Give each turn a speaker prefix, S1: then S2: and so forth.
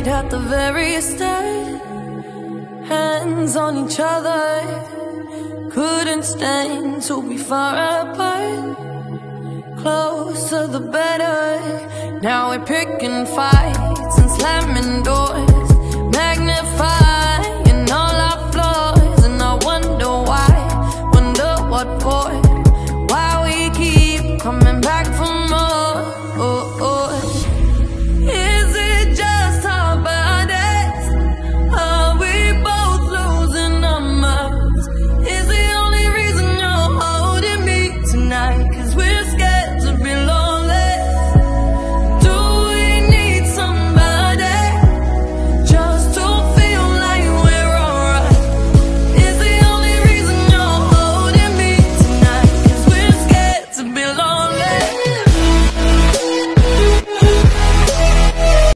S1: right at the very start. Hands on each other, couldn't stand to be far apart. Closer the better, now we're picking fights.